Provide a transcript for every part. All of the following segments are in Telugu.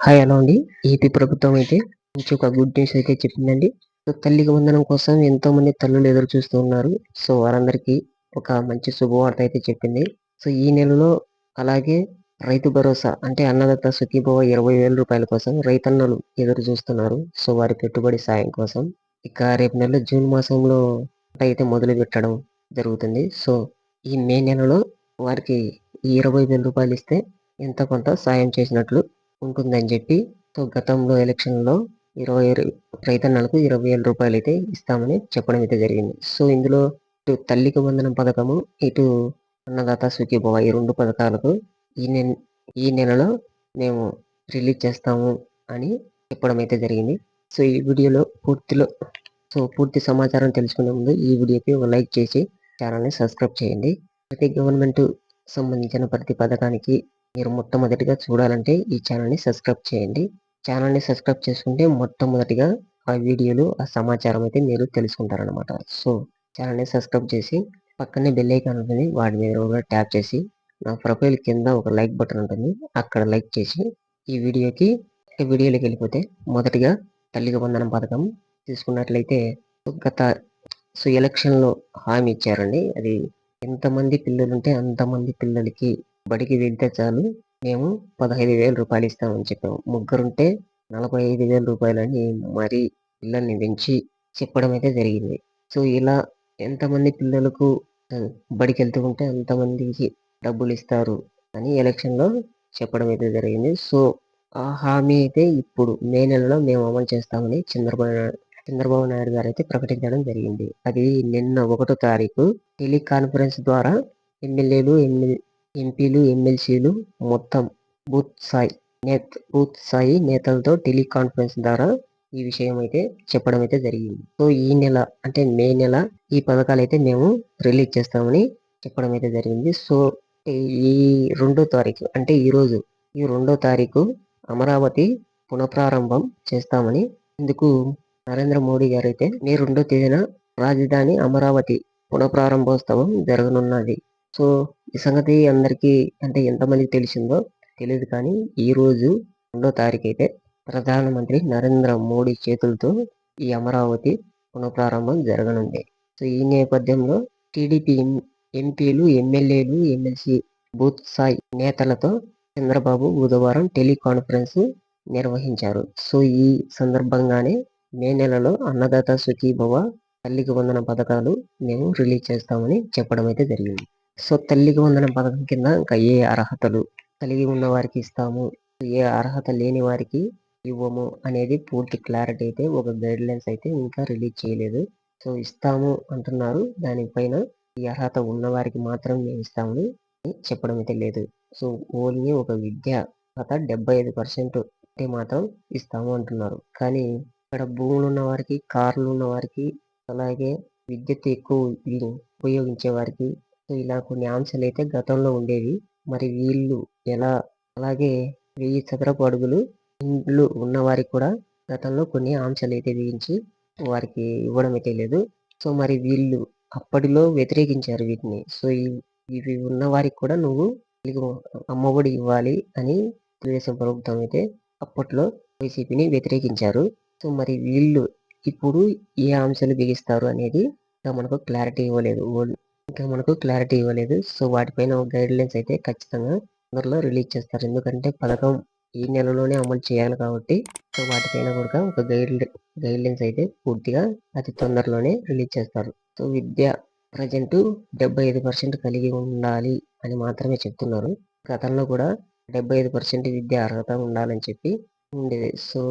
హాయ్ హలో అండి. ఏపీ ప్రభుత్వం అయితే మంచి ఒక గుడ్ న్యూస్ అయితే చెప్పిందండి. సో తల్లికి వందనం కోసం ఎంతో మంది తల్లులు ఎదురు చూస్తూ ఉన్నారు. సో వారందరికీ ఒక మంచి శుభవార్త అయితే చెప్పింది. సో ఈ నెలలో అలాగే రైతు భరోసా అంటే అన్నదాత సుఖీభవ 20,000 రూపాయల కోసం రైతన్నలు ఎదురు చూస్తున్నారు. సో వారి పెట్టుబడి సాయం కోసం ఇక రేపు నెలలో జూన్ మాసంలో అయితే మొదలు పెట్టడం జరుగుతుంది. సో ఈ మే నెలలో వారికి ఈ 20,000 రూపాయలు ఇస్తే ఎంతో కొంత సాయం చేసినట్లు ఉంటుందని చెప్పి గతంలో ఎలక్షన్లో 20 రైతన్నలకు 20,000 రూపాయలు అయితే ఇస్తామని చెప్పడం అయితే జరిగింది. సో ఇందులో ఇటు తల్లికి వందనం పథకము, ఇటు అన్నదాత సుఖీభవ ఈ రెండు పథకాలకు ఈ నె ఈ నెలలో మేము రిలీజ్ చేస్తాము అని చెప్పడం అయితే జరిగింది. సో ఈ వీడియోలో పూర్తి సమాచారం తెలుసుకునే ముందు ఈ వీడియోకి ఒక లైక్ చేసి ఛానల్ని సబ్స్క్రైబ్ చేయండి. ప్రతి గవర్నమెంట్ సంబంధించిన ప్రతి పథకానికి మీరు మొట్టమొదటిగా చూడాలంటే ఈ ఛానల్ని సబ్స్క్రైబ్ చేయండి. ఛానల్ని సబ్స్క్రైబ్ చేసుకుంటే మొట్టమొదటిగా ఆ వీడియోలు ఆ సమాచారం అయితే మీరు తెలుసుకుంటారనమాట. సో ఛానల్ని సబ్స్క్రైబ్ చేసి పక్కనే బెల్ ఐకాన్ ఉంటుంది, వాటి మీద కూడా ట్యాప్ చేసి నా ప్రొఫైల్ కింద ఒక లైక్ బటన్ ఉంటుంది, అక్కడ లైక్ చేసి ఈ వీడియోలోకి వెళ్ళిపోతే మొదటిగా తల్లికి వందనం పథకం తీసుకున్నట్లయితే గత ఎలక్షన్లో హామీ ఇచ్చారండి. అది ఎంతమంది పిల్లలు ఉంటే అంతమంది పిల్లలకి బడికి వెళ్తే చాలు మేము 15,000 రూపాయలు ఇస్తామని చెప్పాము. ముగ్గురుంటే 45,000 రూపాయలని మరీ పిల్లల్ని పెంచి చెప్పడం అయితే జరిగింది. సో ఇలా ఎంతమంది పిల్లలకు బడికి వెళ్తూ ఉంటే అంతమందికి డబ్బులు ఇస్తారు అని ఎలక్షన్లో చెప్పడం అయితే జరిగింది. సో ఆ హామీ అయితే ఇప్పుడు మే నెలలో మేము అమలు చేస్తామని చంద్రబాబు నాయుడు గారు అయితే ప్రకటించడం జరిగింది. అది నిన్న 1వ తారీఖు టెలికాన్ఫరెన్స్ ద్వారా ఎమ్మెల్యేలు, ఎంపీలు, ఎమ్మెల్సీలు మొత్తం బూత్ స్థాయి నేతలతో టెలికాన్ఫరెన్స్ ద్వారా ఈ విషయం అయితే చెప్పడం అయితే జరిగింది. సో ఈ నెల అంటే మే నెల ఈ పథకాలు అయితే మేము రిలీజ్ చేస్తామని చెప్పడం అయితే జరిగింది. సో ఈ 2వ తారీఖు అంటే ఈ 2వ తారీఖు అమరావతి పునఃప్రారంభం చేస్తామని, ఇందుకు నరేంద్ర మోడీ గారు అయితే మే 2వ తేదీన రాజధాని అమరావతి పునఃప్రారంభోత్సవం జరగనున్నది. సో ఈ సంగతి అందరికీ అంటే ఎంతమందికి తెలిసిందో తెలియదు, కానీ ఈ రోజు 2వ తారీఖు అయితే ప్రధానమంత్రి నరేంద్ర మోడీ చేతులతో ఈ అమరావతి పునఃప్రారంభం జరగనుంది. సో ఈ నేపథ్యంలో టీడీపీ ఎంపీలు, ఎమ్మెల్యేలు, ఎమ్మెల్సీ బూత్ స్థాయి నేతలతో చంద్రబాబు బుధవారం టెలికాన్ఫరెన్స్ నిర్వహించారు. సో ఈ సందర్భంగానే మే నెలలో అన్నదాత సుఖీభవ, తల్లికి వందన పథకాలు మేము రిలీజ్ చేస్తామని చెప్పడం అయితే జరిగింది. సో తల్లికి వందనం పథకం కింద ఇంకా ఏ అర్హతలు కలిగి ఉన్న వారికి ఇస్తాము, ఏ అర్హత లేని వారికి ఇవ్వము అనేది పూర్తి క్లారిటీ అయితే ఒక గైడ్ లైన్స్ అయితే ఇంకా రిలీజ్ చేయలేదు. సో ఇస్తాము అంటున్నారు, దానిపైన ఈ అర్హత ఉన్న వారికి మాత్రం మేము ఇస్తామని చెప్పడం అయితే లేదు. సో ఓన్లీ ఒక విద్య అర్హత 75% మాత్రం ఇస్తాము అంటున్నారు. కానీ ఇక్కడ భూములు ఉన్న వారికి, కార్లు ఉన్న వారికి, అలాగే విద్యుత్ ఎక్కువ ఉపయోగించే వారికి, సో ఇలా కొన్ని ఆంక్షలు అయితే గతంలో ఉండేవి. మరి వీళ్ళు ఎలా, అలాగే 1000 చదరపు అడుగులు ఇండ్లు ఉన్న వారికి కూడా గతంలో కొన్ని ఆంక్షలు అయితే విధించి వారికి ఇవ్వడం అయితే లేదు. సో మరి వీళ్ళు అప్పటిలో వ్యతిరేకించారు వీటిని. సో ఇవి ఉన్న వారికి కూడా నువ్వు అమ్మఒడి ఇవ్వాలి అని తెలుగుదేశం ప్రభుత్వం అయితే అప్పట్లో వైసీపీని వ్యతిరేకించారు. సో మరి వీళ్ళు ఇప్పుడు ఏ అంశాలు బిగిస్తారు అనేది మనకు క్లారిటీ ఇవ్వలేదు. సో వాటిపైన గైడ్ లైన్స్ అయితే ఖచ్చితంగా తొందరలో రిలీజ్ చేస్తారు. ఎందుకంటే పథకం ఈ నెలలోనే అమలు చేయాలి కాబట్టి సో వాటిపైన కూడా ఒక గైడ్ లైన్స్ అయితే పూర్తిగా అతి తొందరలోనే రిలీజ్ చేస్తారు. సో విద్య ప్రజెంట్ 75% కలిగి ఉండాలి అని మాత్రమే చెప్తున్నారు. గతంలో కూడా 75% విద్య అర్హత ఉండాలని చెప్పి ఉండేది. సో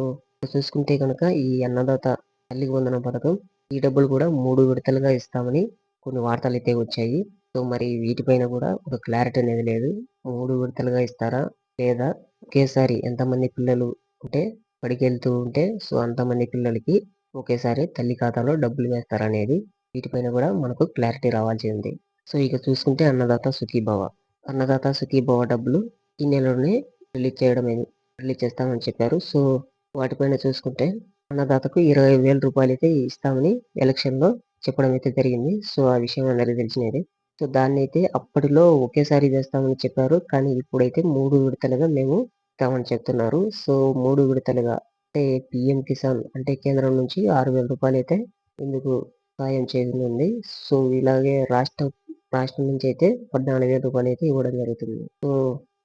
చూసుకుంటే కనుక ఈ అన్నదాత తల్లికి వందనం పథకం ఈ డబ్బులు కూడా 3 విడతలుగా ఇస్తామని కొన్ని వార్తలు అయితే వచ్చాయి. సో మరి వీటిపైన కూడా ఒక క్లారిటీ అనేది లేదు. 3 విడతలుగా ఇస్తారా లేదా ఒకేసారి ఎంతమంది పిల్లలు ఉంటే బడికి వెళ్తూ ఉంటే సో అంతమంది పిల్లలకి ఒకేసారి తల్లి ఖాతాలో డబ్బులు వేస్తారనేది వీటిపైన కూడా మనకు క్లారిటీ రావాల్సి ఉంది. సో ఇక చూసుకుంటే అన్నదాత సుఖీభవ డబ్బులు ఈ నెలలోనే రిలీజ్ చేస్తామని చెప్పారు. సో వాటిపైన చూసుకుంటే అన్నదాతకు 20,000 రూపాయలు అయితే ఇస్తామని ఎలక్షన్లో చెప్పడం అయితే జరిగింది. సో ఆ విషయం అందరికీ తెలిసినది. సో దాన్ని అయితే అప్పటిలో ఒకేసారి వేస్తామని చెప్పారు, కానీ ఇప్పుడైతే 3 విడతలుగా మేము ఇస్తామని చెప్తున్నారు. సో 3 విడతలుగా అంటే పీఎం కిసాన్ అంటే కేంద్రం నుంచి 6,000 రూపాయలైతే ఇందుకు సాయం చేయనుంది. సో ఇలాగే రాష్ట్రం నుంచి అయితే 14,000 రూపాయలైతే ఇవ్వడం జరుగుతుంది. సో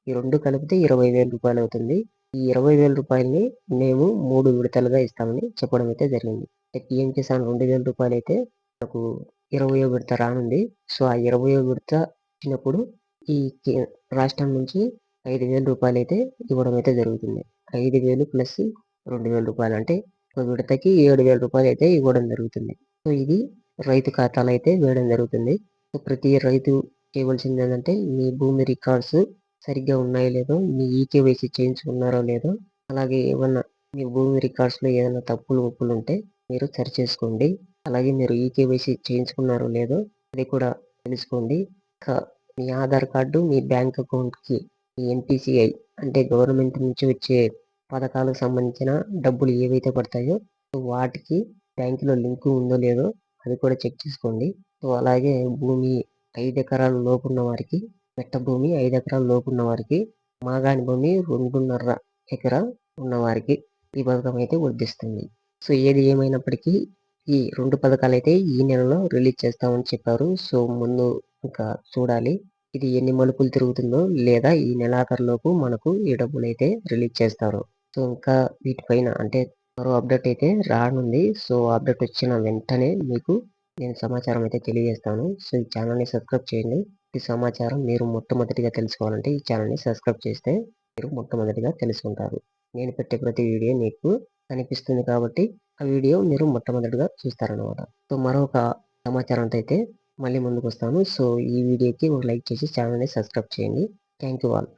ఈ 2 కలిపితే 20,000 రూపాయలవుతుంది. ఈ 20,000 రూపాయలని మేము 3 విడతలుగా ఇస్తామని చెప్పడం అయితే జరిగింది. అంటే పీఎం కిసాన్ 2,000 రూపాయలైతే మనకు 20వ విడత రానుంది. సో ఆ 20వ విడత వచ్చినప్పుడు ఈ రాష్ట్రం నుంచి 5,000 రూపాయలైతే ఇవ్వడం అయితే జరుగుతుంది. 5,000 ప్లస్ 2,000 రూపాయలు అంటే ఒక విడతకి 7,000 రూపాయలైతే ఇవ్వడం జరుగుతుంది. సో ఇది రైతు ఖాతాలో అయితే వేయడం జరుగుతుంది. సో ప్రతి రైతు చేయవలసింది ఏంటంటే మీ భూమి రికార్డ్స్ సరిగ్గా ఉన్నాయో లేదో, మీ ఈకేవైసీ చేయించుకున్నారో లేదో, అలాగే ఏమన్నా మీ భూమి రికార్డ్స్లో ఏదైనా తప్పులు ఒప్పులు ఉంటే మీరు సరి చేసుకోండి. అలాగే మీరు ఈకేవైసీ చేయించుకున్నారో లేదో అది కూడా తెలుసుకోండి. మీ ఆధార్ కార్డు, మీ బ్యాంక్ అకౌంట్కి మీ ఎన్పిసిఐ అంటే గవర్నమెంట్ నుంచి వచ్చే పథకాలకు సంబంధించిన డబ్బులు ఏవైతే పడతాయో వాటికి బ్యాంకులో లింక్ ఉందో లేదో అది కూడా చెక్ చేసుకోండి. సో అలాగే భూమి 5 ఎకరాల లోపు ఉన్న వారికి, మెట్ట భూమి 5 ఎకరాల లోపు ఉన్న వారికి, మాగాణి భూమి 2.5 ఎకరా ఉన్నవారికి ఈ పథకం అయితే వర్తిస్తుంది. సో ఏది ఏమైనప్పటికీ ఈ 2 పథకాలైతే ఈ నెలలో రిలీజ్ చేస్తామని చెప్పారు. సో ముందు ఇంకా చూడాలి ఇది ఎన్ని మలుపులు తిరుగుతుందో, లేదా ఈ నెలాఖరులోపు మనకు ఈ డబ్బులైతే రిలీజ్ చేస్తారు. సో ఇంకా వీటిపైన అంటే మరో అప్డేట్ అయితే రానుంది. సో అప్డేట్ వచ్చిన వెంటనే మీకు నేను సమాచారం అయితే తెలియజేస్తాను. సో ఈ ఛానల్ని సబ్స్క్రైబ్ చేయండి. ఈ సమాచారం మీరు మొట్టమొదటిగా తెలుసుకోవాలంటే ఈ ఛానల్ని సబ్స్క్రైబ్ చేస్తే మీరు మొట్టమొదటిగా తెలుసుకుంటారు. నేను పెట్టే ప్రతి వీడియో మీకు కనిపిస్తుంది కాబట్టి ఆ వీడియో మీరు మొట్టమొదటిగా చూస్తారనమాట. సో మరొక సమాచారంతో అయితే మళ్ళీ ముందుకు వస్తాను. సో ఈ వీడియోకి ఒక లైక్ చేసి ఛానల్ని సబ్స్క్రైబ్ చేయండి. Thank you all.